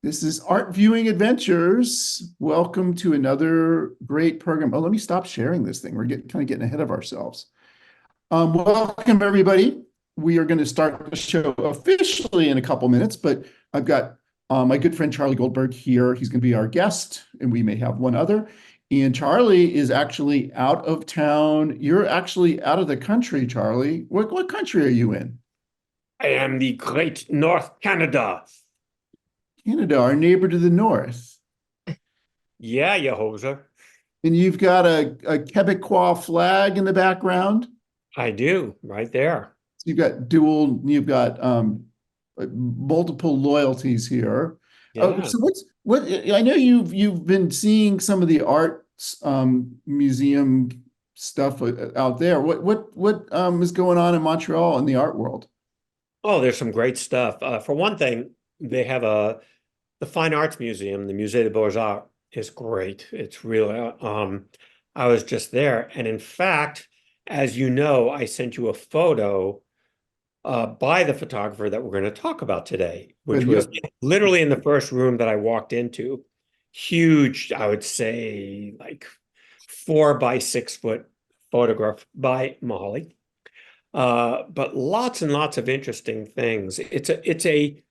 This is Art Viewing Adventures. Welcome to another great program. Oh, let me stop sharing this thing. We're kind of getting ahead of ourselves. Welcome, everybody. We are going to start the show officially in a couple minutes, but I've got my good friend Charlie Goldberg here. He's going to be our guest, and we may have one other. And Charlie is actually out of town. You're actually out of the country, Charlie. What country are you in? I am the great North Canada. Canada, our neighbor to the north. Yeah, you hoser. And you've got a Quebecois flag in the background. I do, right there. You've got multiple loyalties here. Yeah. So what I know you've been seeing some of the arts museum stuff out there. What is going on in Montreal in the art world? Oh, there's some great stuff. For one thing, they have the Fine Arts Museum, the Musée des Beaux-Arts is great. It's really, I was just there. And in fact, as you know, I sent you a photo by the photographer that we're going to talk about today, which was Yep. literally in the first room that I walked into. Huge, I would say, like 4 by 6 foot photograph by Muholi. But lots and lots of interesting things. It's a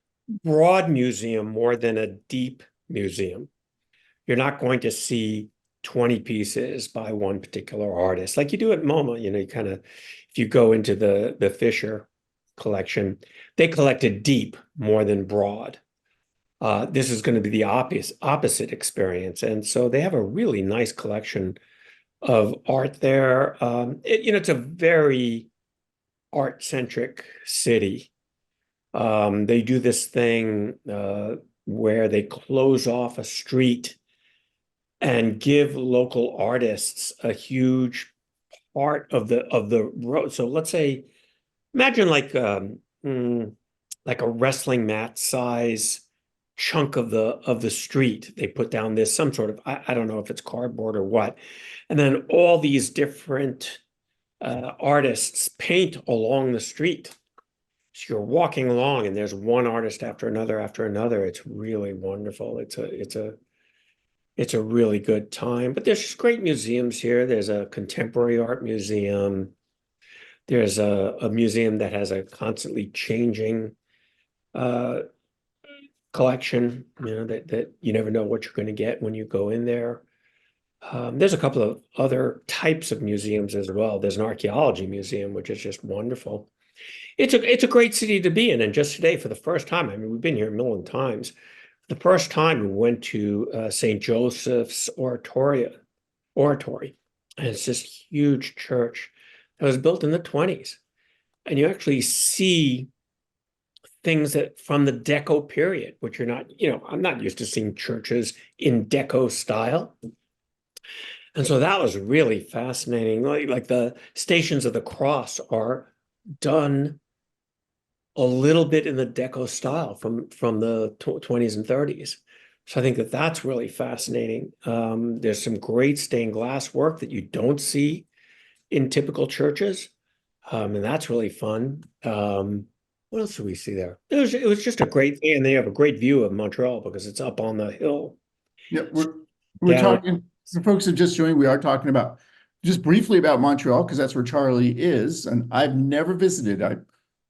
broad museum more than a deep museum. You're not going to see 20 pieces by one particular artist like you do at MoMA. You kind of, if you go into the Fisher collection, they collected deep more than broad. This is going to be the opposite experience. And so they have a really nice collection of art there. It's a very art-centric city. They do this thing where they close off a street and give local artists a huge part of the road. So let's say, imagine like a wrestling mat size chunk of the street. They put down this some sort of I don't know if it's cardboard or what, and then all these different artists paint along the street. So you're walking along and there's one artist after another after another. It's really wonderful. It's a really good time. But there's just great museums here. There's a contemporary art museum. There's a museum that has a constantly changing uh, collection, that you never know what you're going to get when you go in there. There's a couple of other types of museums as well. There's an archaeology museum, which is just wonderful. It's a great city to be in. And just today, for the first time, I mean, we've been here a million times. The first time we went to St. Joseph's Oratory, and it's this huge church that was built in the 20s. And you actually see things that from the Deco period, which you're not, I'm not used to seeing churches in Deco style. And so that was really fascinating. Like the Stations of the Cross are done a little bit in the Deco style from the 20s and 30s. So I think that's really fascinating. There's some great stained glass work that you don't see in typical churches. And that's really fun. What else do we see there? It was just a great thing. And they have a great view of Montreal because it's up on the hill Yeah, we're down. talking. For folks who just joined, we are talking about just briefly about Montreal because that's where Charlie is, and I've never visited. I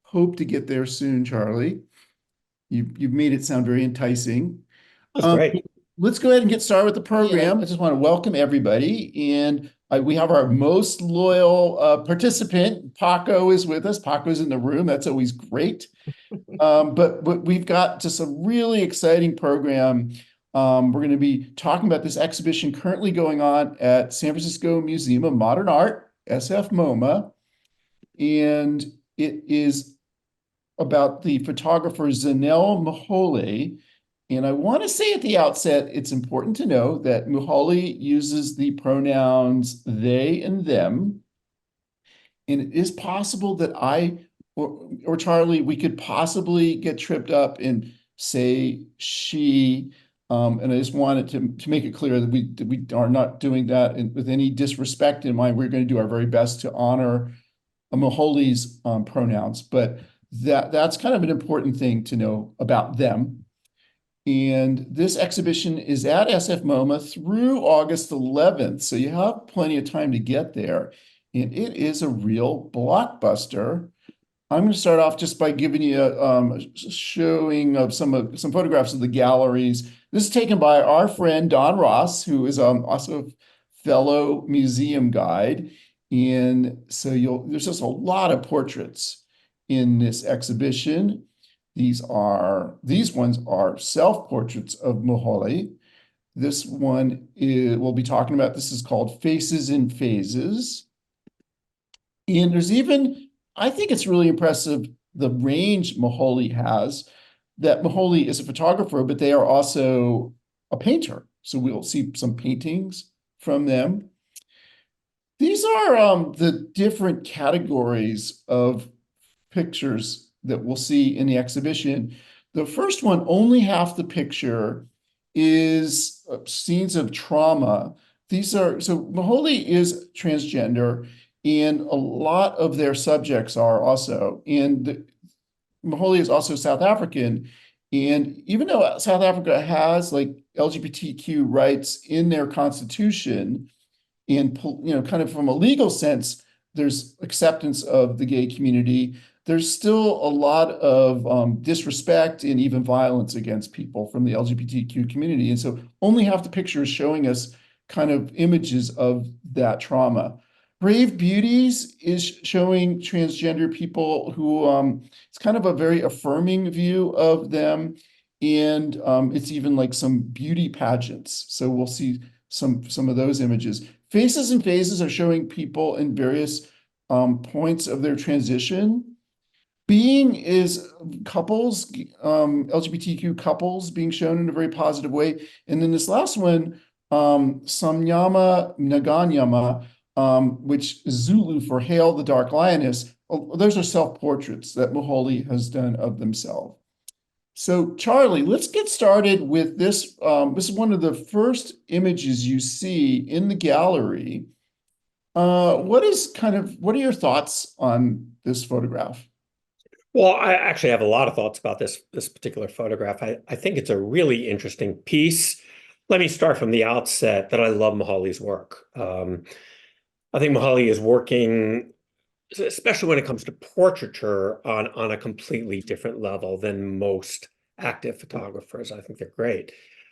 hope to get there soon, Charlie. You've made it sound very enticing. That's Um, great. let's go ahead and get started with the program. I just want to welcome everybody, and we have our most loyal participant. Paco is with us. Paco's in the room. That's always great. But we've got just a really exciting program. We're going to be talking about this exhibition currently going on at San Francisco Museum of Modern Art, SFMOMA, and it is about the photographer Zanele Muholi. And I want to say at the outset, it's important to know that Muholi uses the pronouns they and them. And it is possible that or Charlie, we could possibly get tripped up and say she. And I just wanted to make it clear that we are not doing that with any disrespect in mind. We're going to do our very best to honor Moholi's pronouns, but that's kind of an important thing to know about them. And this exhibition is at SFMOMA through August 11th. So you have plenty of time to get there. And it is a real blockbuster. I'm going to start off just by giving you a showing of some photographs of the galleries. This is taken by our friend Don Ross, who is also a fellow museum guide. And so there's just a lot of portraits in this exhibition. These ones are self-portraits of Muholi. This one we'll be talking about. This is called Faces and Phases. And there's even, I think it's really impressive, the range Muholi has, that Muholi is a photographer, but they are also a painter. So we'll see some paintings from them. These are the different categories of pictures that we'll see in the exhibition. The first one, only half the picture, is scenes of trauma. So Muholi is transgender, and a lot of their subjects are also. And Muholi is also South African. And even though South Africa has like LGBTQ rights in their constitution, and kind of from a legal sense, there's acceptance of the gay community. There's still a lot of disrespect and even violence against people from the LGBTQ community. And so only half the picture is showing us kind of images of that trauma. Brave Beauties is showing transgender people who it's kind of a very affirming view of them. And it's even like some beauty pageants. So we'll see some of those images. Faces and Phases are showing people in various points of their transition. Being is couples, LGBTQ couples being shown in a very positive way. And then this last one, Samyama Naganyama, which is Zulu for Hail the Dark Lioness. Those are self-portraits that Muholi has done of themselves. So Charlie, let's get started with this. This is one of the first images you see in the gallery. What are your thoughts on this photograph? Well, I actually have a lot of thoughts about this particular photograph. I think it's a really interesting piece. Let me start from the outset that I love Muholi's work. I think Muholi is working, especially when it comes to portraiture, on a completely different level than most active photographers. I think they're great.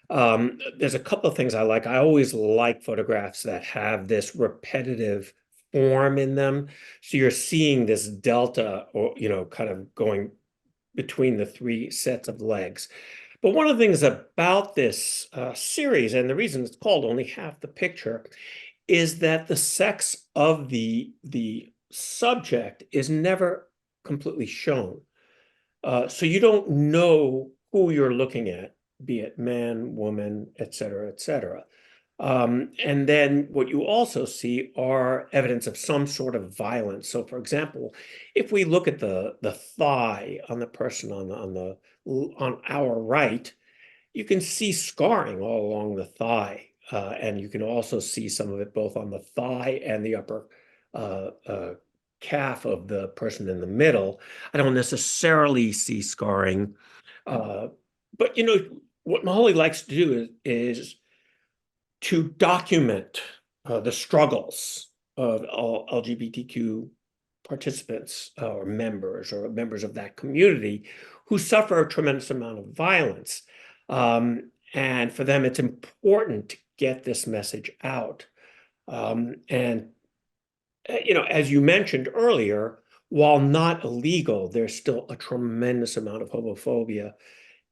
There's a couple of things I like. I always like photographs that have this repetitive form in them. So you're seeing this delta, or kind of going between the three sets of legs. But one of the things about this series, and the reason it's called Only Half the Picture, is that the sex of the subject is never completely shown. So you don't know who you're looking at, be it man, woman, et cetera, et cetera. And then what you also see are evidence of some sort of violence. So, for example, if we look at the thigh on the person on our right, you can see scarring all along the thigh. And you can also see some of it both on the thigh and the upper calf of the person in the middle. I don't necessarily see scarring. But, what Muholi likes to do is to document the struggles of all LGBTQ participants or members of that community who suffer a tremendous amount of violence. And for them, it's important to get this message out. And as you mentioned earlier, while not illegal, there's still a tremendous amount of homophobia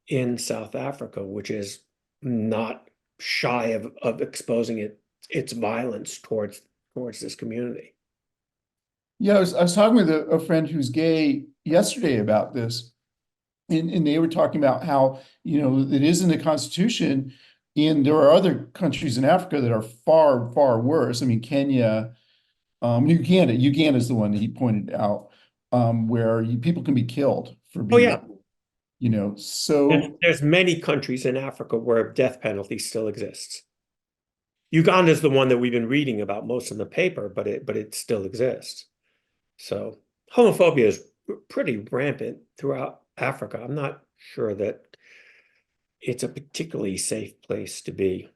in South Africa, which is not shy of exposing its violence towards this community. Yeah, I was talking with a friend who's gay yesterday about this, and they were talking about how, it is in the Constitution, and there are other countries in Africa that are far, far worse. I mean, Kenya, Uganda is the one that he pointed out, where people can be killed for being, so. There's many countries in Africa where death penalty still exists. Uganda is the one that we've been reading about most in the paper, but it still exists. So homophobia is pretty rampant throughout Africa. I'm not sure that it's a particularly safe place to be.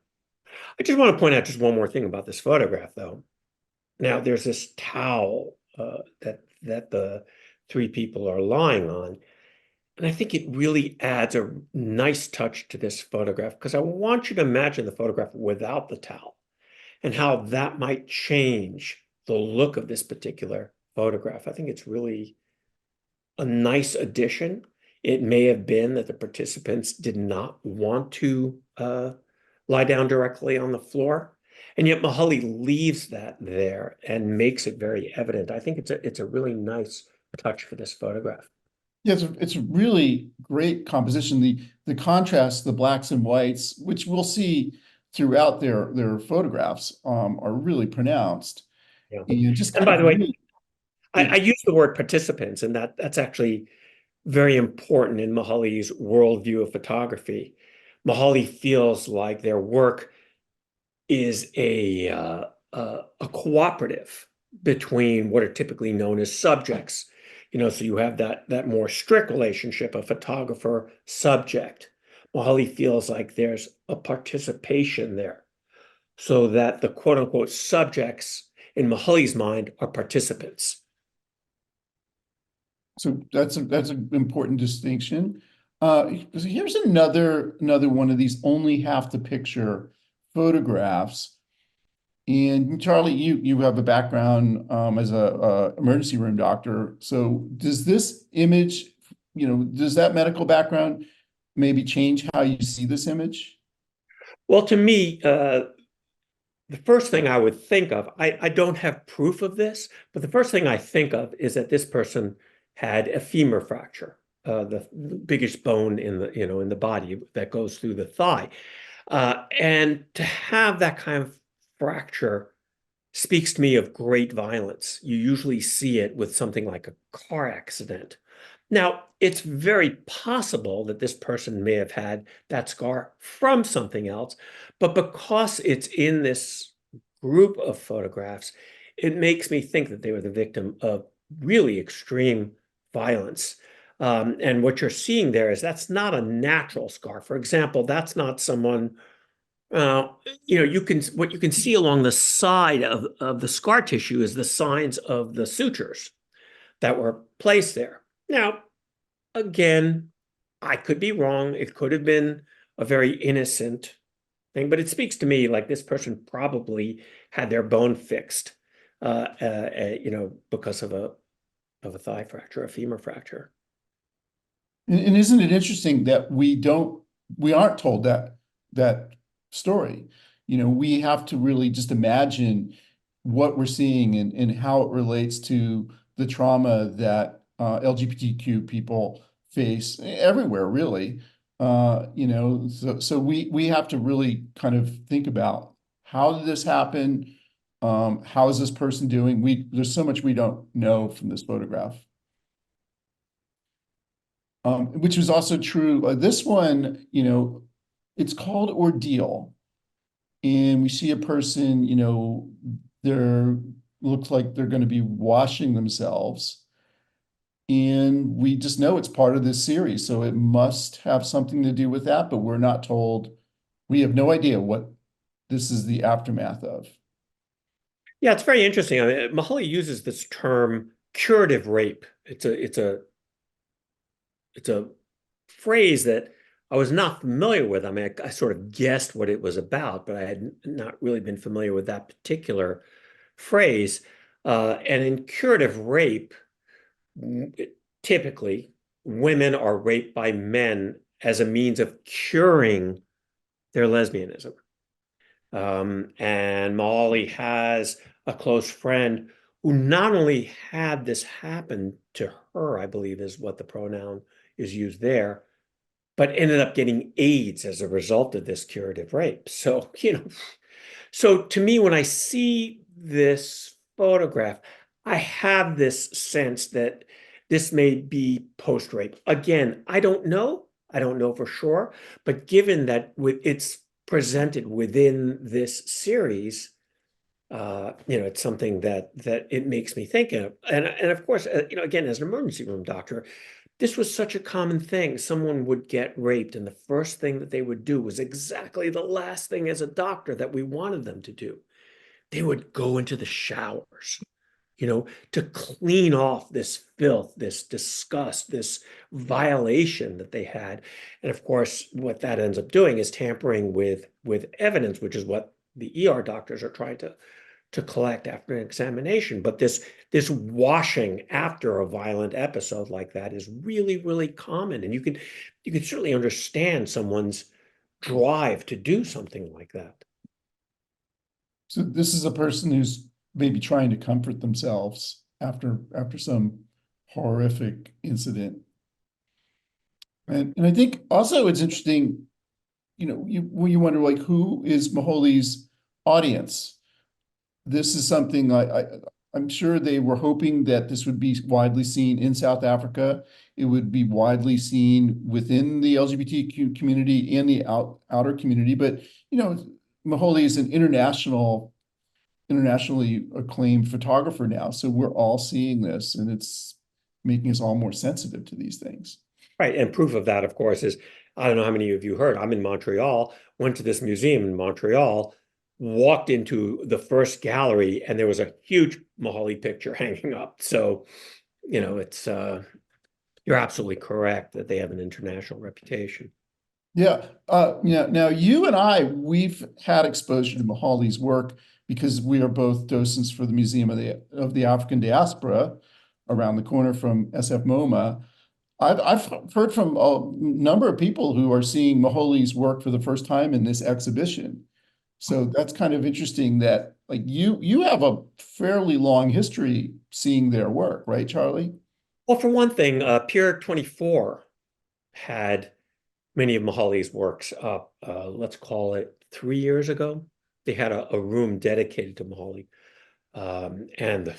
I just want to point out just one more thing about this photograph, though. Now, there's this towel that the three people are lying on, and I think it really adds a nice touch to this photograph because I want you to imagine the photograph without the towel and how that might change the look of this particular photograph. I think it's really a nice addition. It may have been that the participants did not want to lie down directly on the floor, and yet Muholi leaves that there and makes it very evident. I think it's a really nice touch for this photograph. Yeah, it's a really great composition. The contrast, the blacks and whites, which we'll see throughout their photographs, are really pronounced. Yeah. And just And kind by of the way, really, I use the word participants, and that's actually very important in Muholi's worldview of photography. Muholi feels like their work is a cooperative between what are typically known as subjects. So you have that more strict relationship of photographer subject. Muholi feels like there's a participation there, so that the quote unquote subjects in Muholi's mind are participants. so that's an important distinction. So here's another one of these only half the picture photographs. And Charlie, you have a background as a emergency room doctor. So does this image, does that medical background maybe change how you see this image? Well, to me, the first thing I would think of, I don't have proof of this, but the first thing I think of is that this person had a femur fracture, the biggest bone in the body that goes through the thigh. And to have that kind of fracture speaks to me of great violence. You usually see it with something like a car accident. Now, it's very possible that this person may have had that scar from something else, but because it's in this group of photographs, it makes me think that they were the victim of really extreme violence. And what you're seeing there is that's not a natural scar. For example, that's not someone, what you can see along the side of the scar tissue is the signs of the sutures that were placed there. Now, again, I could be wrong. It could have been a very innocent thing, but it speaks to me like this person probably had their bone fixed, because of a thigh fracture, a femur fracture. And isn't it interesting that we aren't told that story? We have to really just imagine what we're seeing and how it relates to the trauma that LGBTQ people face everywhere, really. So we have to really kind of think about how did this happen? How is this person doing? There's so much we don't know from this photograph. Which was also true. This one, it's called Ordeal. And we see a person, they're looks like they're going to be washing themselves. And we just know it's part of this series. So it must have something to do with that, but we're not told. We have no idea what this is the aftermath of. Yeah, it's very interesting. I mean, Muholi uses this term curative rape. It's a phrase that I was not familiar with. I mean, I sort of guessed what it was about, but I had not really been familiar with that particular phrase. And in curative rape, typically women are raped by men as a means of curing their lesbianism. And Muholi has a close friend who not only had this happen to her, I believe is what the pronoun is used there, but ended up getting AIDS as a result of this curative rape. So, so to me, when I see this photograph, I have this sense that this may be post-rape. Again, I don't know for sure, but given that it's presented within this series, It's something that it makes me think of. And of course, again, as an emergency room doctor, this was such a common thing. Someone would get raped, and the first thing that they would do was exactly the last thing as a doctor that we wanted them to do. They would go into the showers, to clean off this filth, this disgust, this violation that they had. And of course, what that ends up doing is tampering with evidence, which is what the ER doctors are trying to collect after an examination. But this washing after a violent episode like that is really, really common. And you can certainly understand someone's drive to do something like that. So this is a person who's maybe trying to comfort themselves after some horrific incident. And I think also it's interesting, you wonder, like, who is Muholi's audience? This is something I'm sure they were hoping that this would be widely seen in South Africa. It would be widely seen within the LGBTQ community and the outer community. But, Muholi is an internationally acclaimed photographer now. So we're all seeing this, and it's making us all more sensitive to these things. Right. And proof of that, of course, is, I don't know how many of you heard, I'm in Montreal, went to this museum in Montreal, walked into the first gallery, and there was a huge Muholi picture hanging up. So, it's you're absolutely correct that they have an international reputation. Yeah. Now you and we've had exposure to Muholi's work because we are both docents for the Museum of the African Diaspora around the corner from SFMOMA. I've heard from a number of people who are seeing Muholi's work for the first time in this exhibition. So that's kind of interesting that, like, you have a fairly long history seeing their work, right, Charlie? Well, for one thing, Pier 24 had many of Muholi's works up, let's call it 3 years ago. They had a room dedicated to Muholi. And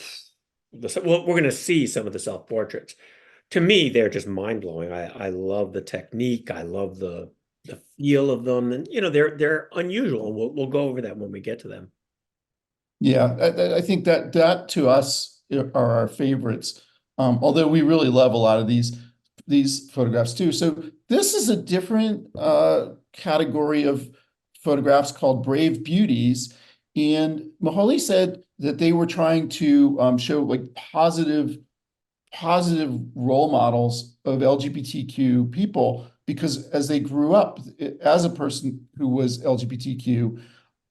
well, we're going to see some of the self-portraits. To me, they're just mind-blowing. I love the technique. I love the feel of them. And, they're unusual. And we'll go over that when we get to them. Yeah, I think that to us are our favorites. Although we really love a lot of these photographs too. So this is a different category of photographs called Brave Beauties. And Muholi said that they were trying to show, like, positive role models of LGBTQ people, because as they grew up as a person who was LGBTQ,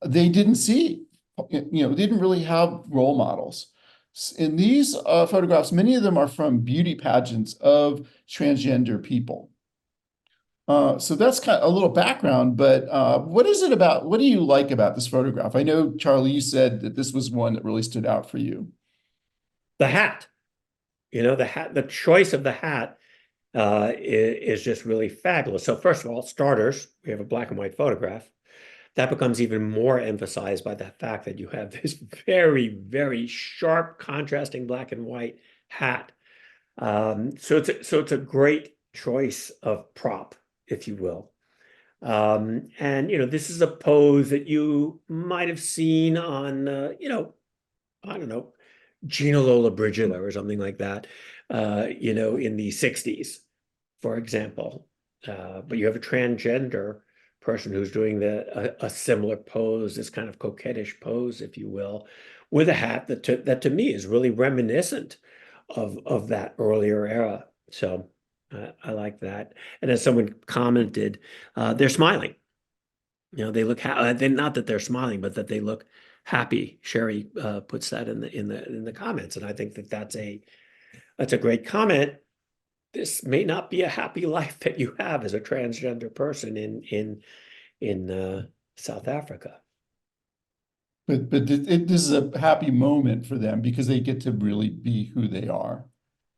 they didn't see, they didn't really have role models. In these photographs, many of them are from beauty pageants of transgender people. So that's kind of a little background, but what do you like about this photograph? I know, Charlie, you said that this was one that really stood out for you. The hat, the choice of the hat is just really fabulous. So first of all, starters, we have a black and white photograph. That becomes even more emphasized by the fact that you have this very, very sharp contrasting black and white hat. So it's a great choice of prop, if you will. And this is a pose that you might have seen on I don't know, Gina Lollobrigida or something like that, in the 60s, for example. But you have a transgender person who's doing a similar pose, this kind of coquettish pose, if you will, with a hat that to me is really reminiscent of that earlier era. So I like that. And as someone commented, they're smiling. They look not that they're smiling, but that they look happy. Sherry puts that in the comments, and I think that's a great comment. This may not be a happy life that you have as a transgender person in South Africa. But this is a happy moment for them because they get to really be who they are.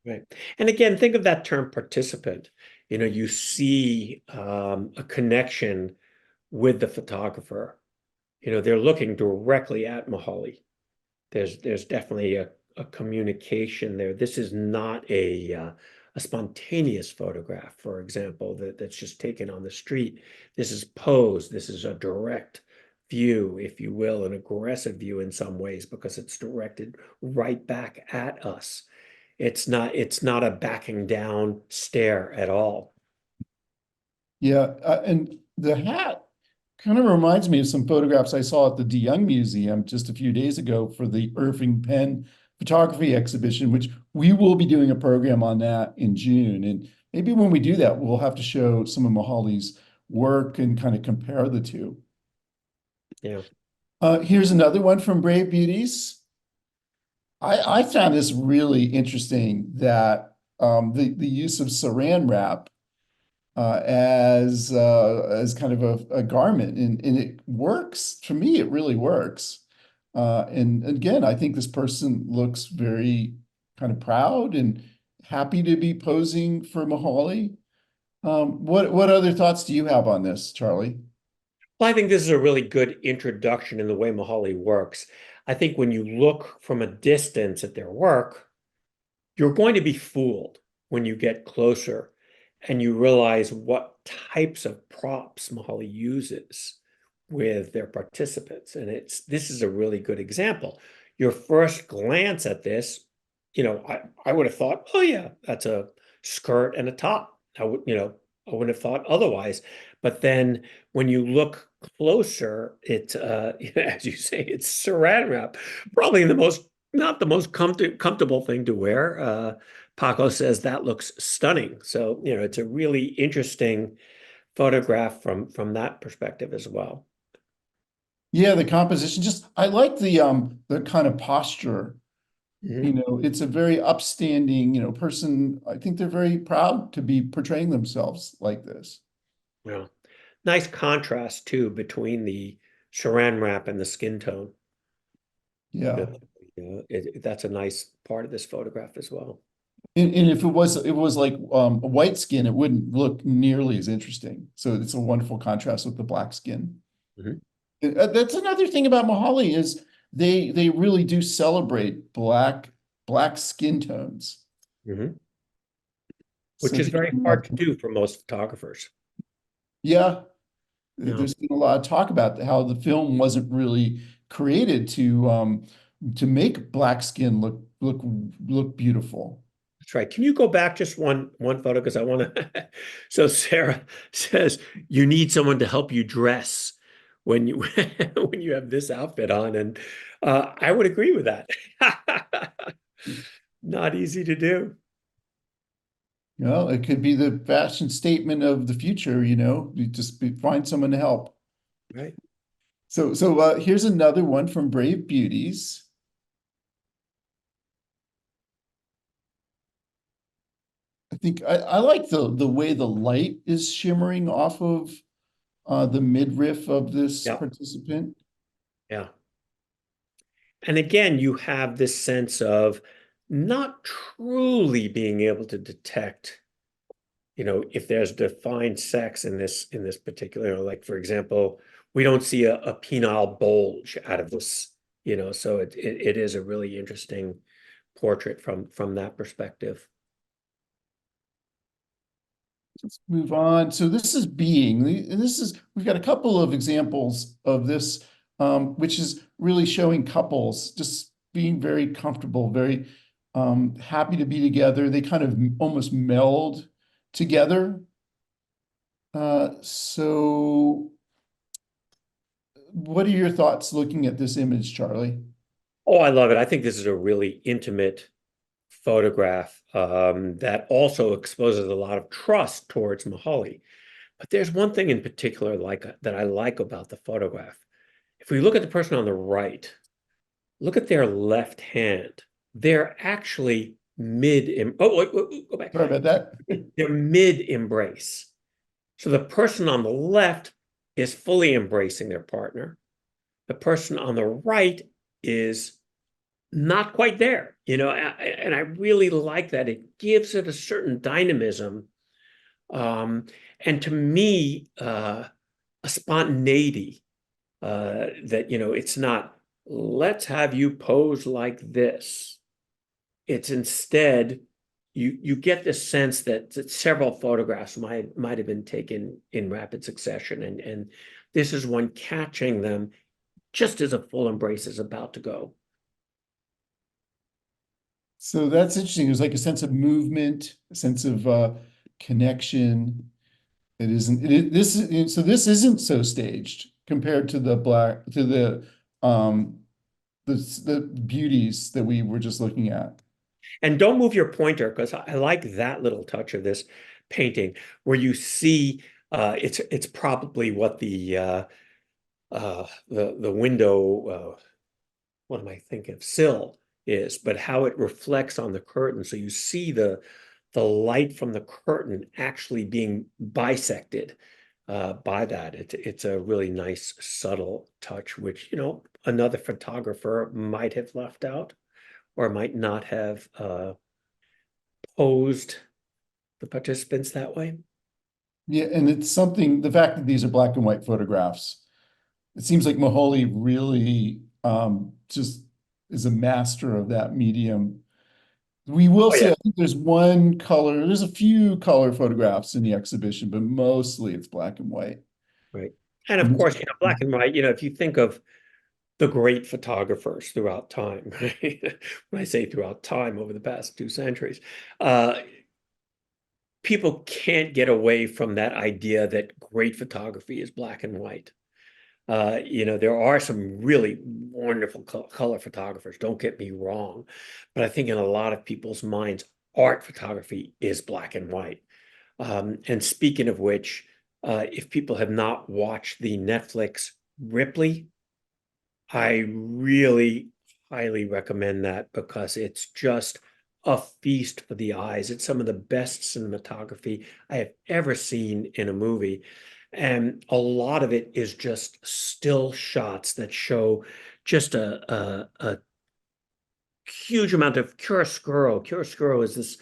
Right. And again, think of that term participant. You see a connection with the photographer. They're looking directly at Muholi. There's definitely a communication there. This is not a spontaneous photograph, for example, that's just taken on the street. This is posed. This is a direct view, if you will, an aggressive view in some ways, because it's directed right back at us. It's not a backing down stare at all. Yeah, and the hat kind of reminds me of some photographs I saw at the De Young Museum just a few days ago for the Irving Penn photography exhibition, which we will be doing a program on that in June. And maybe when we do that, we'll have to show some of Muholi's work and kind of compare the two. Yeah. Here's another one from Brave Beauties. I found this really interesting that the use of saran wrap as kind of a garment, and it works. To me, it really works. And again, I think this person looks very kind of proud and happy to be posing for Muholi. What other thoughts do you have on this, Charlie? Well, I think this is a really good introduction in the way Muholi works. I think when you look from a distance at their work, you're going to be fooled when you get closer and you realize what types of props Muholi uses with their participants. And this is a really good example. Your first glance at this, I would have thought, oh yeah, that's a skirt and a top. I wouldn't have thought otherwise. But then when you look closer, as you say, it's saran wrap, probably not the most comfortable thing to wear. Paco says that looks stunning. So, it's a really interesting photograph from that perspective as well. Yeah, the composition, just I like the kind of posture. It's a very upstanding, person. I think they're very proud to be portraying themselves like this. Yeah. Nice contrast too between the saran wrap and the skin tone. Yeah. That's a nice part of this photograph as well. And if it was like a white skin, it wouldn't look nearly as interesting. So it's a wonderful contrast with the black skin. Mhm. That's another thing about Muholi is they really do celebrate black skin tones. Mhm. So Which is very hard to do for most photographers. yeah, Yeah, there's been a lot of talk about how the film wasn't really created to make black skin look beautiful. that's right. Can you go back just one photo? Because I want to. So Sarah says you need someone to help you dress when you when you have this outfit on, and I would agree with that. Not easy to do. It could be the fashion statement of the future, you just find someone to help. Right. So here's another one from Brave Beauties. I think I like the way the light is shimmering off of the midriff of this Yeah. participant. Yeah. And again, you have this sense of not truly being able to detect, if there's defined sex in this particular, like for example, we don't see a penile bulge out of this, so it is a really interesting portrait from that perspective. Let's move on. So this is being, we've got a couple of examples of this, which is really showing couples just being very comfortable, very happy to be together. They kind of almost meld together. So what are your thoughts looking at this image, Charlie? Oh, I love it. I think this is a really intimate photograph that also exposes a lot of trust towards Muholi. But there's one thing in particular that I like about the photograph. If we look at the person on the right, look at their left hand. They're actually wait, go back. Sorry about that. They're mid embrace. So the person on the left is fully embracing their partner. The person on the right is not quite there, and I really like that. It gives it a certain dynamism. And to me, a spontaneity that, it's not, let's have you pose like this. It's instead, you get the sense that several photographs might have been taken in rapid succession, and This is one catching them just as a full embrace is about to go. So that's interesting. There's like a sense of movement, a sense of connection. It isn't. So this isn't so staged compared to um the beauties that we were just looking at. And don't move your pointer, because I like that little touch of this painting where you see it's probably what the window what am I thinking of, sill is, but how it reflects on the curtain. So you see the light from the curtain actually being bisected by that. It's a really nice subtle touch, which, you know, another photographer might have left out or might not have posed the participants that way. Yeah, and it's something, the fact that these are black and white photographs, it seems like Muholi really just is a master of that medium. We will Oh say, yeah, I think there's one color, there's a few color photographs in the exhibition, but mostly it's black and white. right. And of course, you know, black and white, you know, if you think of the great photographers throughout time, right? When I say throughout time, over the past 2 centuries, uh, people can't get away from that idea that great photography is black and white. You know, there are some really wonderful color photographers, don't get me wrong, but I think in a lot of people's minds, art photography is black and white. And speaking of which, if people have not watched the Netflix Ripley, I really highly recommend that because it's just a feast for the eyes. It's some of the best cinematography I have ever seen in a movie. And a lot of it is just still shots that show just a huge amount of chiaroscuro. Chiaroscuro is this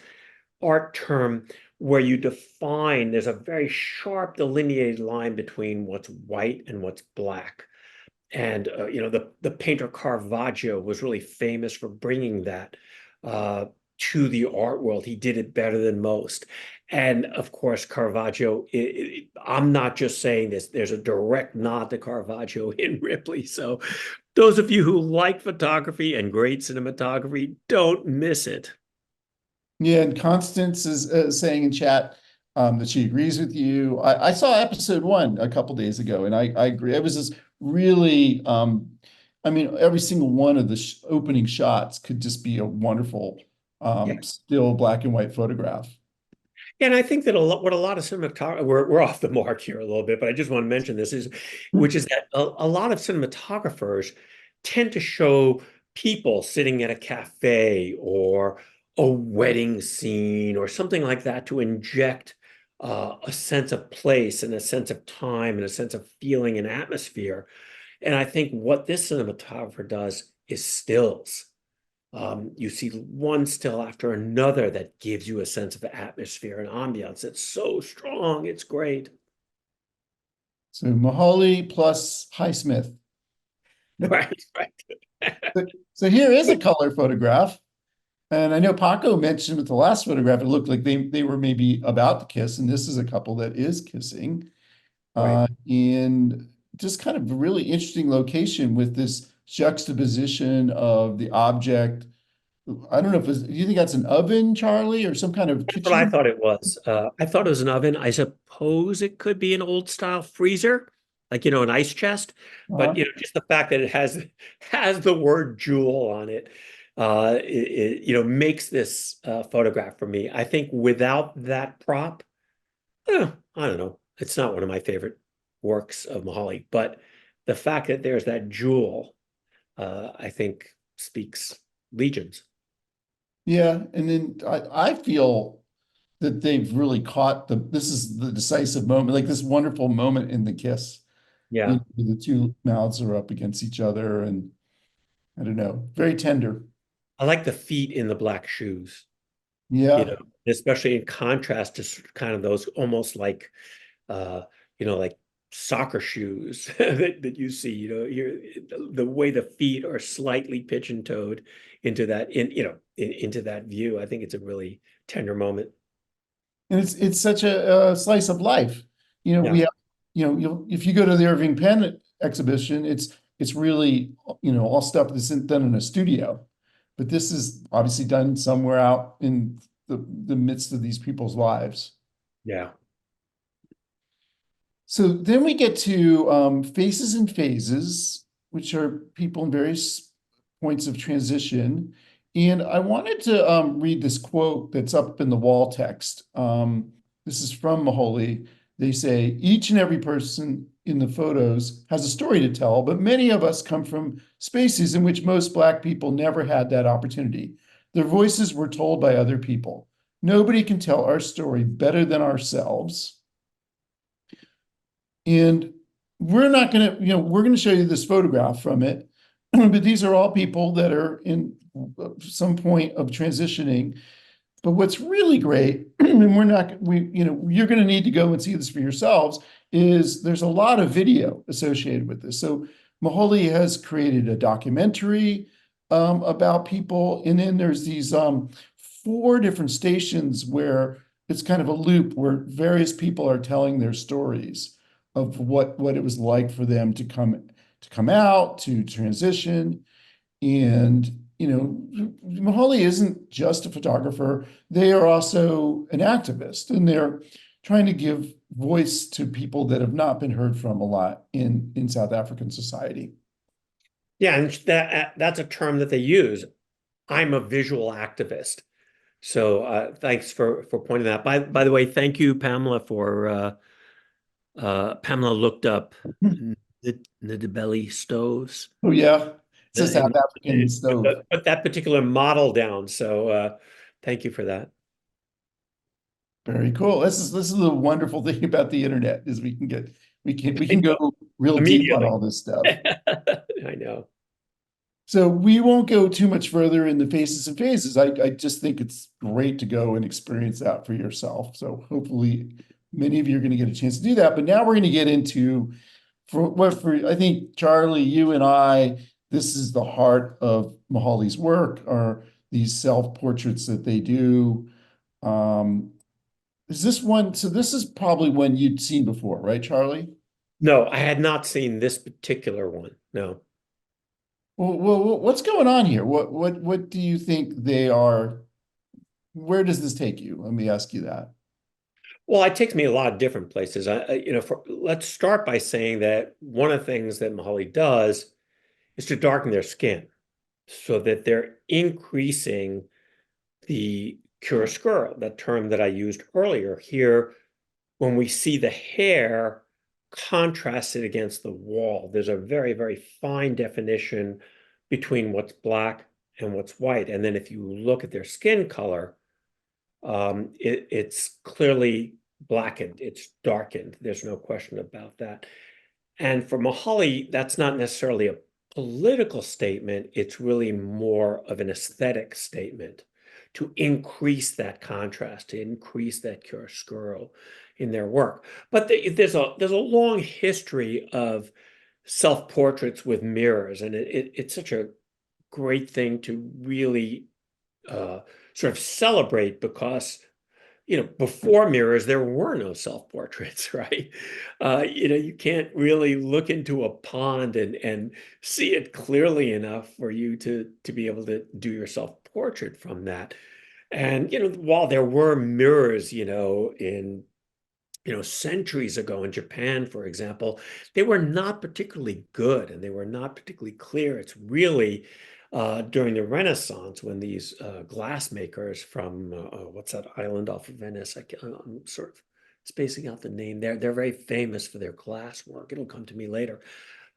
art term where you define, there's a very sharp delineated line between what's white and what's black. And you know, the painter Caravaggio was really famous for bringing that to the art world. He did it better than most. And of course, Caravaggio, I'm not just saying this, there's a direct nod to Caravaggio in Ripley. So those of you who like photography and great cinematography, don't miss it. Yeah, and Constance is saying in chat that she agrees with you. I saw episode one a couple days ago, and I agree. It was just really, I mean, every single one of the opening shots could just be a wonderful, Yeah. still black and white photograph. And I think that what a lot of cinematographers, we're off the mark here a little bit, but I just want to mention this is, which is that a lot of cinematographers tend to show people sitting at a cafe or a wedding scene or something like that to inject a sense of place and a sense of time and a sense of feeling and atmosphere. And I think what this cinematographer does is stills. You see one still after another that gives you a sense of atmosphere and ambiance. It's so strong. It's great. So Muholi plus Highsmith. Right, right. So here is a color photograph. And I know Paco mentioned with the last photograph, it looked like they were maybe about to kiss, and this is a couple that is kissing. Right. In just kind of a really interesting location with this juxtaposition of the object. I don't know if do you think that's an oven, Charlie, or some kind of That's what I kitchen? thought it was. I thought it was an oven. I suppose it could be an old style freezer, like, you know, an ice chest. But, Uh-huh. you know, just the fact that it has the word jewel on it, you know, makes this photograph for me. I think without that prop, I don't know. It's not one of my favorite works of Mahali, but the fact that there's that jewel, I think speaks legions. Yeah, and then I feel that they've really caught this is the decisive moment, like this wonderful moment in the kiss. You Yeah. know, the two mouths are up against each other, and I don't know, very tender. I like the feet in the black shoes, you Yeah. know, especially in contrast to kind of those almost like, uh, you know, like soccer shoes that you see, you know, the way the feet are slightly pigeon-toed into that, you know, into that view. I think it's a really tender moment. And it's such a slice of life. You know, we Yeah. have if you go to the Irving Penn exhibition, it's really, all stuff that's done in a studio. But this is obviously done somewhere out in the midst of these people's lives. Yeah. So then we get to faces and phases, which are people in various points of transition. And I wanted to read this quote that's up in the wall text. This is from Muholi. They say, each and every person in the photos has a story to tell, but many of us come from spaces in which most Black people never had that opportunity. Their voices were told by other people. Nobody can tell our story better than ourselves. And we're not going to, we're going to show you this photograph from it, but these are all people that are in some point of transitioning. But what's really great, and you're going to need to go and see this for yourselves, is there's a lot of video associated with this. So Muholi has created a documentary about people, and then there's these 4 different stations where it's kind of a loop where various people are telling their stories of what it was like for them to come out, to transition. And Muholi isn't just a photographer. They are also an activist, and they're trying to give voice to people that have not been heard from a lot in South African society. Yeah, and that's a term that they use. I'm a visual activist. So thanks for pointing that. By the way, thank you, Pamela, for Pamela looked up Ndebele stoves. Oh yeah, it's a South And African stove. put that particular model down. So thank you for that. Very cool. This is the wonderful thing about the internet is we can go real deep on all this stuff. I know. So we won't go too much further in the faces and phases. I just think it's great to go and experience that for yourself. So hopefully many of you are going to get a chance to do that. But now we're going to get into I think Charlie, you and I, this is the heart of Muholi's work, are these self-portraits that they do. Is this one? So this is probably one you'd seen before, right, Charlie? No, I had not seen this particular one. No. Well, what's going on here? What do you think they are? Where does this take you? Let me ask you that. Well, it takes me a lot of different places. Let's start by saying that one of the things that Muholi does is to darken their skin so that they're increasing the chiaroscuro, that term that I used earlier. Here, when we see the hair contrasted against the wall, there's a very, very fine definition between what's black and what's white. And then if you look at their skin color, it's clearly blackened, it's darkened. There's no question about that. And for Muholi, that's not necessarily a political statement. It's really more of an aesthetic statement to increase that contrast, to increase that chiaroscuro in their work. But there's a long history of self-portraits with mirrors, and it's such a great thing to really sort of celebrate because before mirrors, there were no self-portraits, right? You can't really look into a pond and see it clearly enough for you to be able to do your self-portrait from that. And, while there were mirrors, in centuries ago in Japan, for example, they were not particularly good and they were not particularly clear. It's really during the Renaissance when these glass makers from what's that island off of Venice? I'm sort of spacing out the name. They're very famous for their glass work. It'll come to me later.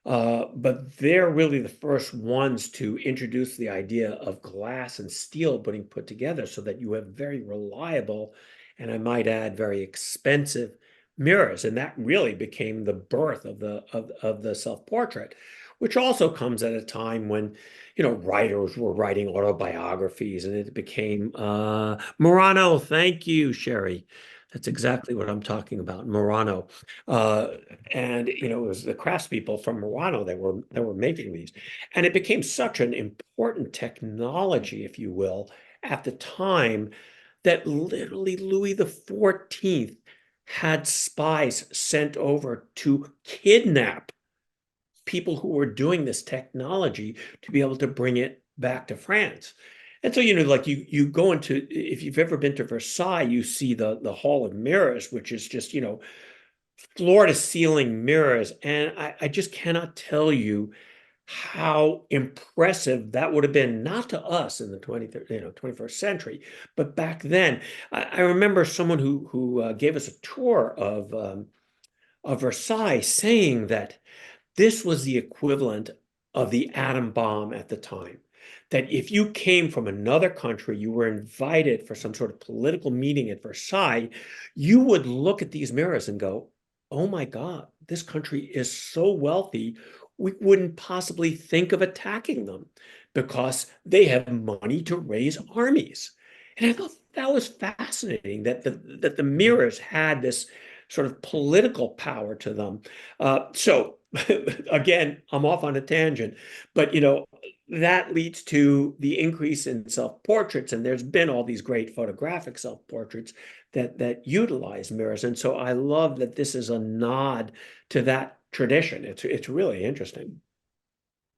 But they're really the first ones to introduce the idea of glass and steel being put together so that you have very reliable, and I might add, very expensive mirrors. And that really became the birth of the self-portrait, which also comes at a time when, writers were writing autobiographies, and it became Murano. Thank you, Sherry. That's exactly what I'm talking about, Murano. And it was the craftspeople from Murano that were making these. And it became such an important technology, if you will, at the time that literally Louis XIV had spies sent over to kidnap people who were doing this technology to be able to bring it back to France. And so, like you go into, if you've ever been to Versailles, you see the Hall of Mirrors, which is just, floor to ceiling mirrors. And I just cannot tell you how impressive that would have been, not to us in the 21st century, but back then. I remember someone who gave us a tour of Versailles saying that this was the equivalent of the atom bomb at the time. That if you came from another country, you were invited for some sort of political meeting at Versailles, you would look at these mirrors and go, oh my God, this country is so wealthy, we wouldn't possibly think of attacking them because they have money to raise armies. And I thought that was fascinating that the mirrors had this sort of political power to them. So again, I'm off on a tangent, but that leads to the increase in self-portraits, and there's been all these great photographic self-portraits that utilize mirrors. And so I love that this is a nod to that tradition. It's really interesting.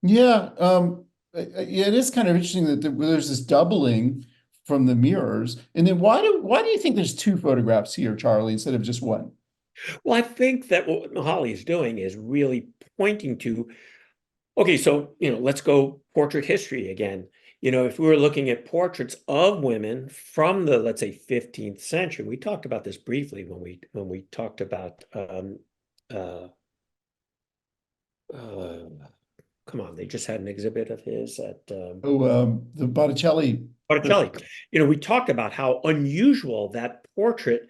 Yeah, yeah, it is kind of interesting that there's this doubling from the mirrors. And then why do you think there's two photographs here, Charlie, instead of just one? Well, I think that what Muholi is doing is really pointing to, okay, so let's go portrait history again. If we were looking at portraits of women from the, let's say, 15th century, we talked about this briefly when we talked about uh, come on, they just had an exhibit of his at The Botticelli. Botticelli. We talked about how unusual that portrait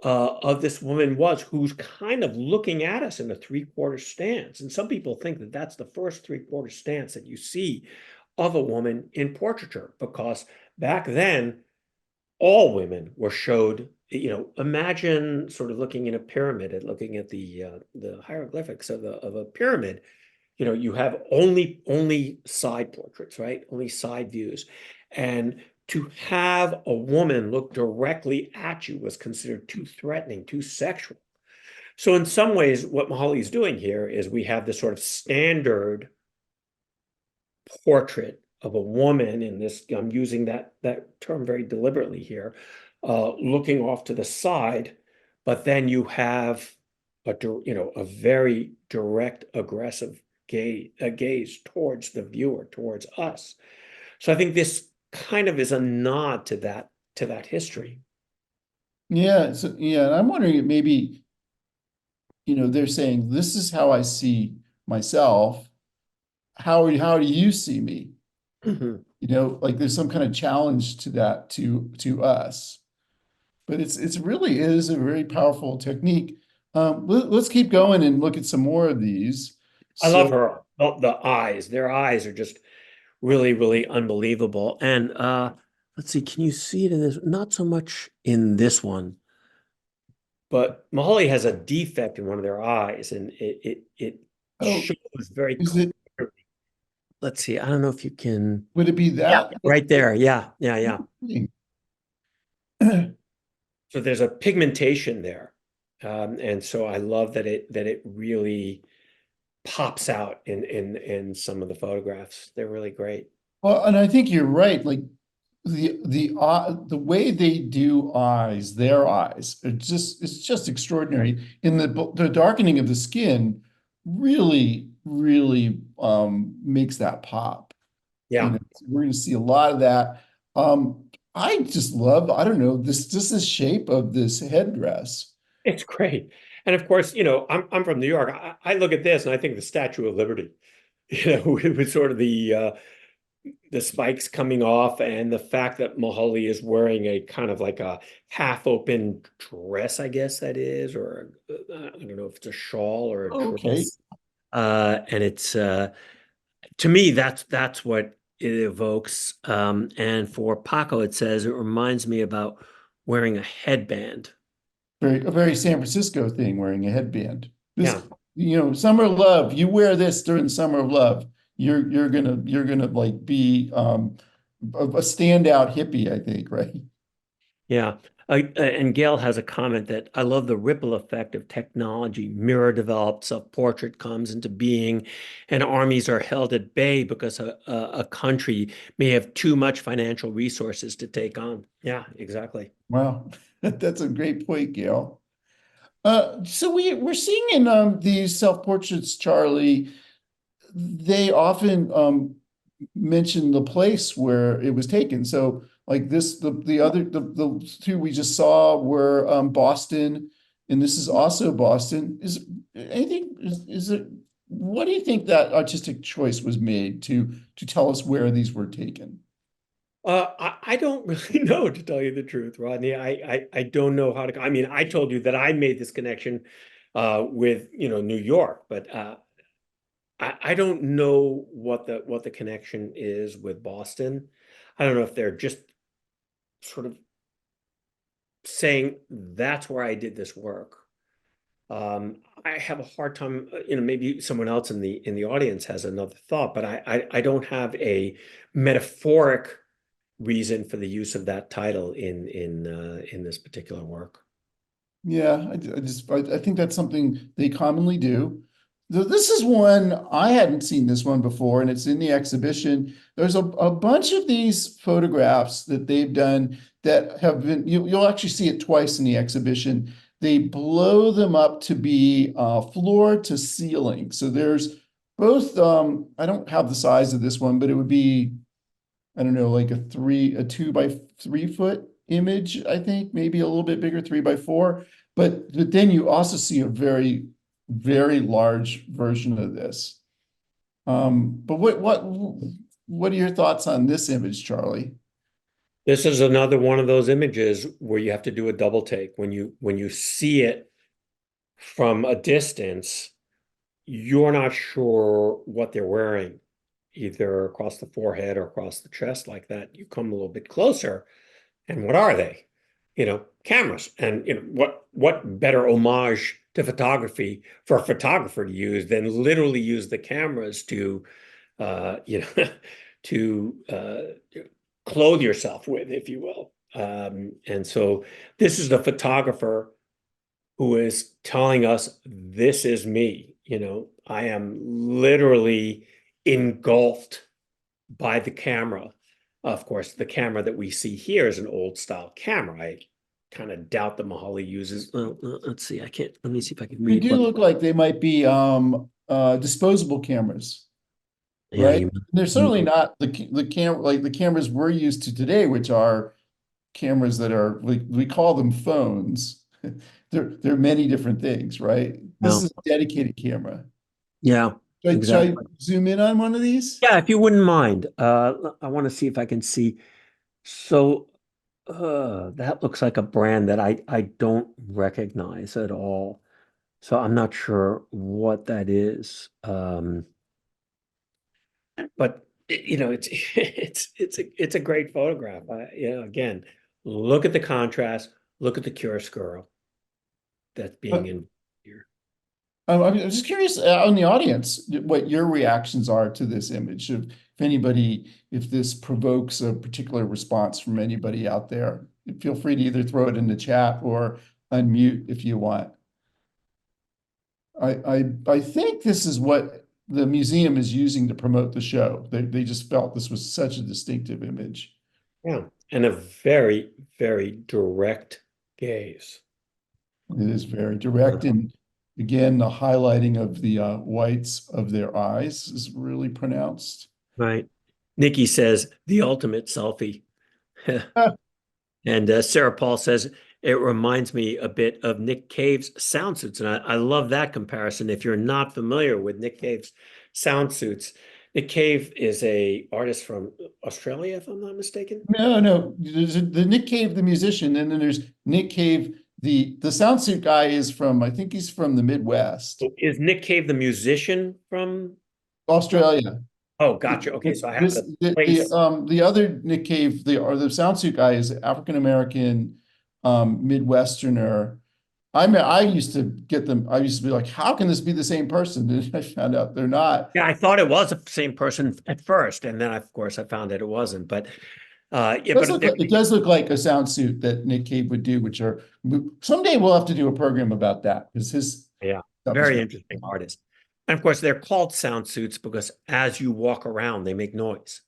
of this woman was, who's kind of looking at us in a three-quarter stance. And some people think that that's the first three-quarter stance that you see of a woman in portraiture, because back then, all women were showed, imagine sort of looking in a pyramid and looking at the hieroglyphics of a pyramid. You have only side portraits, right? Only side views. And to have a woman look directly at you was considered too threatening, too sexual. So in some ways, what Muholi is doing here is we have this sort of standard portrait of a woman in this, I'm using that term very deliberately here, looking off to the side, but then you have a very direct, aggressive gaze towards the viewer, towards us. So I think this kind of is a nod to that history. Yeah, so yeah, and I'm wondering if maybe, they're saying this is how I see myself. How do you see me? Mhm. Like there's some kind of challenge to that to us. But it's really is a very powerful technique. Let's keep going and look at some more of these. I love So, her. The eyes, their eyes are just really, really unbelievable. And let's see, can you see it in this? Not so much in this one, but Muholi has a defect in one of their eyes, and it oh, shows very is clearly. it, Let's see. I don't know if you can. would it be Yeah, that? right there. Yeah, yeah, yeah. Yeah, So there's a pigmentation there, and so I love that it really pops out in some of the photographs. They're really great. well, and I think you're right. Like the way they do eyes, their eyes, it's just extraordinary. In the darkening of the skin really, really makes that pop. Yeah, We're going to see a lot of that. I just love, I don't know, this shape of this headdress. it's great. And of course, I'm from New York. I look at this and I think the Statue of Liberty, with sort of the spikes coming off, and the fact that Muholi is wearing a kind of like a half-open dress, I guess that is, or I don't know if it's a shawl or a Okay, dress. And it's to me, that's what it evokes. And for Paco, it says it reminds me about wearing a headband. a very San Francisco thing, wearing a headband. This, Yeah, summer of love. You wear this during the summer of love. You're gonna like be a standout hippie, I think, right? yeah. And Gail has a comment that I love the ripple effect of technology. Mirror developed, self-portrait comes into being, and armies are held at bay because a country may have too much financial resources to take on. Yeah, exactly. Wow, that's a great point, Gail. So we're seeing in these self-portraits, Charlie, they often mention the place where it was taken. So like this, the two we just saw were Boston, and this is also Boston. Is anything is it? What do you think that artistic choice was made to tell us where these were taken? I don't really know, to tell you the truth, Rodney. I don't know how to. I mean, I told you that I made this connection with New York, but I don't know what the connection is with Boston. I don't know if they're just sort of saying that's where I did this work. I have a hard time, maybe someone else in the audience has another thought, but I don't have a metaphoric reason for the use of that title in this particular work. Yeah, I think that's something they commonly do. This is one I hadn't seen this one before, and it's in the exhibition. There's a bunch of these photographs that they've done that have been you'll actually see it twice in the exhibition. They blow them up to be floor to ceiling. So there's both I don't have the size of this one, but it would be I don't know, like a 2 by 3 foot image, I think, maybe a little bit bigger, 3 by 4. But then you also see a very, very large version of this. But what are your thoughts on this image, Charlie? This is another one of those images where you have to do a double take. When you see it from a distance, you're not sure what they're wearing, either across the forehead or across the chest like that. You come a little bit closer, and what are they? Cameras. And what better homage to photography for a photographer to use than literally use the cameras to to clothe yourself with, if you will. And so this is the photographer who is telling us, this is me. I am literally engulfed by the camera. Of course, the camera that we see here is an old style camera. I kind of doubt that Muholi uses. Let's see. Let me see if I can They read. do look like they might be disposable cameras, Yeah, right? They're certainly not the cameras we're used to today, which are cameras that are we call them phones. They're many different things, right? This no. is a dedicated camera. Yeah, Should I exactly. zoom in on one of these? Yeah, if you wouldn't mind. I want to see if I can see. So that looks like a brand that I don't recognize at all. So I'm not sure what that is. But it's it's a great photograph. Again, look at the contrast, look at the chiaroscuro that's being Uh, in here. I'm just curious on the audience what your reactions are to this image. If this provokes a particular response from anybody out there, feel free to either throw it in the chat or unmute if you want. I think this is what the museum is using to promote the show. They just felt this was such a distinctive image. Yeah, and a very, very direct gaze. It is very direct, and again, the highlighting of the whites of their eyes is really pronounced. Right. Nikki says the ultimate selfie. And Sarah Paul says it reminds me a bit of Nick Cave's sound suits. And I love that comparison. If you're not familiar with Nick Cave's sound suits, Nick Cave is a artist from Australia, if I'm not mistaken. No. There's the Nick Cave, the musician, and then there's Nick Cave, the sound suit guy is from, I think he's from the Midwest, Is Nick Cave the musician from Australia. Oh, gotcha. Okay, so I have This to place. the other Nick Cave, the sound suit guy is African American, Midwesterner. I used to get them. I used to be like, how can this be the same person? And I found out they're not. Yeah, I thought it was the same person at first, and then of course I found that it wasn't. But Yeah, Does but look it does look like a sound suit that Nick Cave would do, which are someday we'll have to do a program about that because his yeah, stuff is very really interesting cool. artist. And of course, they're called sound suits because as you walk around, they make noise.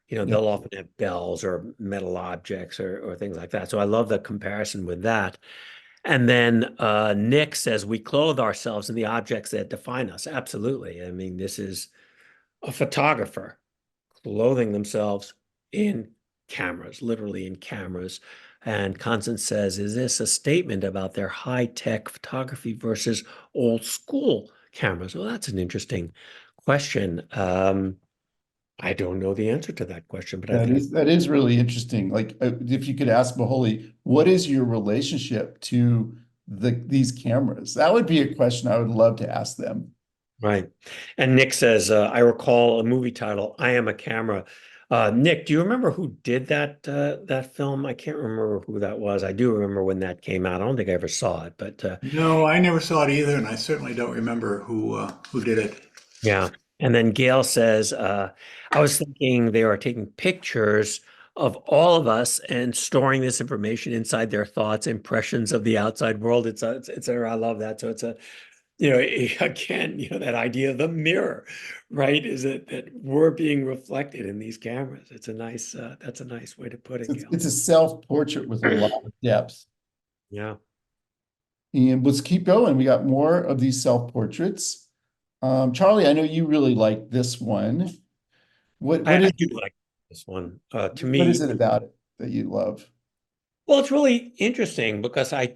Yeah. They'll often have bells or metal objects or things like that. So I love the comparison with that. And then Nick says we clothe ourselves in the objects that define us. Absolutely. I mean, this is a photographer clothing themselves in cameras, literally in cameras. And Constance says, is this a statement about their high-tech photography versus old school cameras? Well, that's an interesting question. I don't know the answer to that question, but I think That is really interesting. Like, if you could ask Maholi, what is your relationship to these cameras? That would be a question I would love to ask them. right. And Nick says, I recall a movie title, I Am a Camera. Nick, do you remember who did that film? I can't remember who that was. I do remember when that came out. I don't think I ever saw it, but No, I never saw it either, and I certainly don't remember who did it. yeah. And then Gail says, I was thinking they are taking pictures of all of us and storing this information inside their thoughts, impressions of the outside world. I love that. So it's a, again, that idea of the mirror, right? Is it that we're being reflected in these cameras? That's a nice way to put it, Gail. It's a self-portrait with a lot of depth. Yeah. And let's keep going. We got more of these self-portraits. Charlie, I know you really like this one. I do like this one. To what me, is it about it that you love? well, it's really interesting because I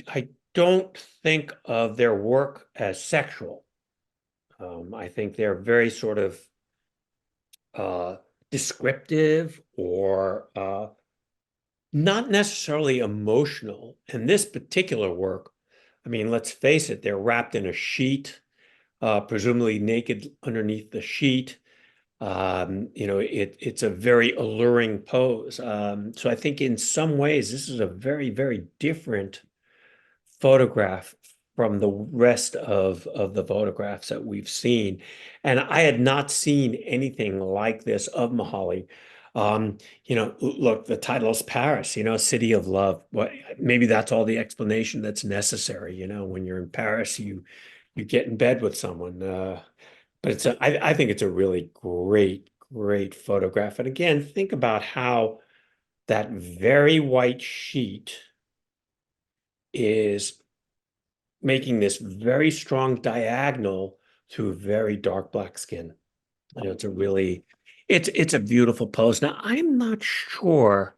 don't think of their work as sexual. I think they're very sort of uh, descriptive or not necessarily emotional. And this particular work, I mean, let's face it, they're wrapped in a sheet, presumably naked underneath the sheet. It's a very alluring pose. So I think in some ways, this is a very, very different photograph from the rest of the photographs that we've seen. And I had not seen anything like this of Muholi. Look, the title is Paris, City of Love. What maybe that's all the explanation that's necessary. When you're in Paris, you get in bed with someone. But I think it's a really great, great photograph. And again, think about how that very white sheet is making this very strong diagonal to very dark black skin. It's a beautiful pose. Now, I'm not sure